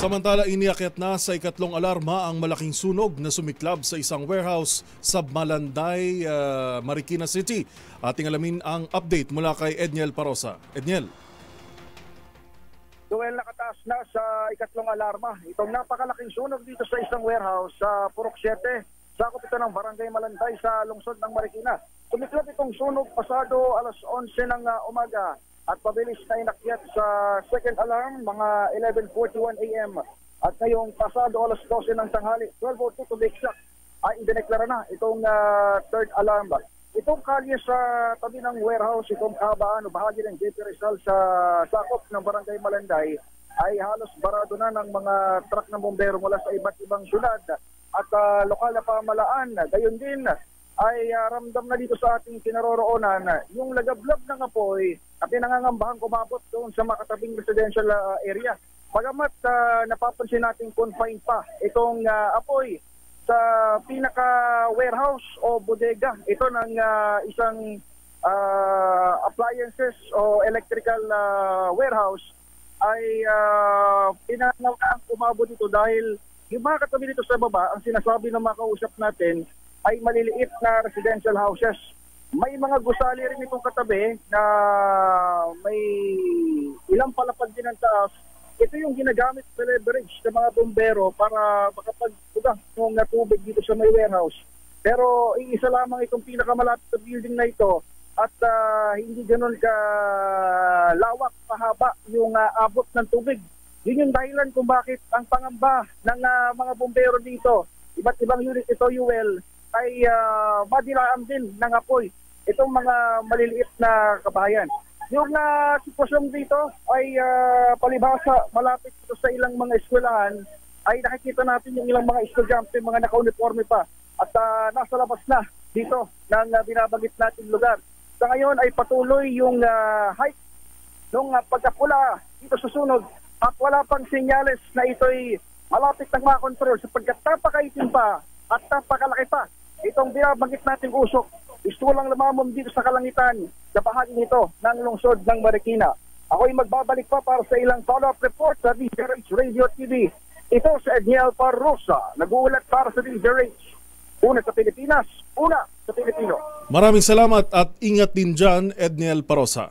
Samantala, iniakyat na sa ikatlong alarma ang malaking sunog na sumiklab sa isang warehouse sa Malanday, Marikina City. Ating alamin ang update mula kay Edniel Parosa. Edniel. Joel, nakataas na sa ikatlong alarma. Itong napakalaking sunog dito sa isang warehouse sa Purok 7. Sakop ito ng Barangay Malanday sa lungsod ng Marikina. Sumiklab itong sunog pasado alas 11 ng umaga. At pabilis na inakyat sa second alarm, mga 11:41 a.m. At ngayong pasado alas 12 ng tanghali, 12:02 to be exact, ay idineklara na itong third alarm. Itong kalye sa tabi ng warehouse, itong kabaan o bahagi ng JP Rizal sa sakop ng Barangay Malanday, ay halos barado na ng mga truck ng bombero mula sa iba't ibang syudad at lokal na pamahalaan. Gayon din ay ramdam na dito sa ating kinaroroonan yung lagablab ng apoy at pinangangambahang kumabot doon sa makatabing residential area. Bagamat napapansin natin confined pa itong apoy sa pinaka-warehouse o bodega. Ito ng isang appliances o electrical warehouse ay pinangangambahang kumabot dito dahil yung mga katabi dito sa baba, ang sinasabi ng mga kausap natin, ay maliliit na residential houses. May mga gusali rin itong katabi na may ilang palapag din ang taas. Ito yung ginagamit sa leverage ng mga bombero para makapagpuga ng tubig dito sa may warehouse. Pero isa lamang itong pinakamalapit na building na ito at hindi ganoon ka lawak, pahaba yung abot ng tubig. Yun yung dahilan kung bakit ang pangamba ng mga bombero dito, iba't ibang unit ito, UL, ay madilaan din ng apoy itong mga maliliit na kabahayan. Yung sitwasyon dito ay palibhasa malapit ito sa ilang mga eskwelahan, ay nakikita natin yung ilang mga estudyante, mga naka-uniforme pa at nasa labas na dito ng binabanggit natin lugar. Sa ngayon ay patuloy yung hike ng pagkapula dito sa sunog at wala pang senyales na ito'y malapit ng makontrol sapagkat napakaitim pa at napakalaki pa itong binabanggit nating usok. Gusto lang lamamon dito sa kalangitan sa bahagi nito ng lungsod ng Marikina. Ako'y magbabalik pa para sa ilang follow-up report sa DZRH Radio TV. Ito sa Edniel Parosa, nag-uulat para sa DZRH. Una sa Pilipinas, una sa Pilipino. Maraming salamat at ingat din dyan, Edniel Parosa.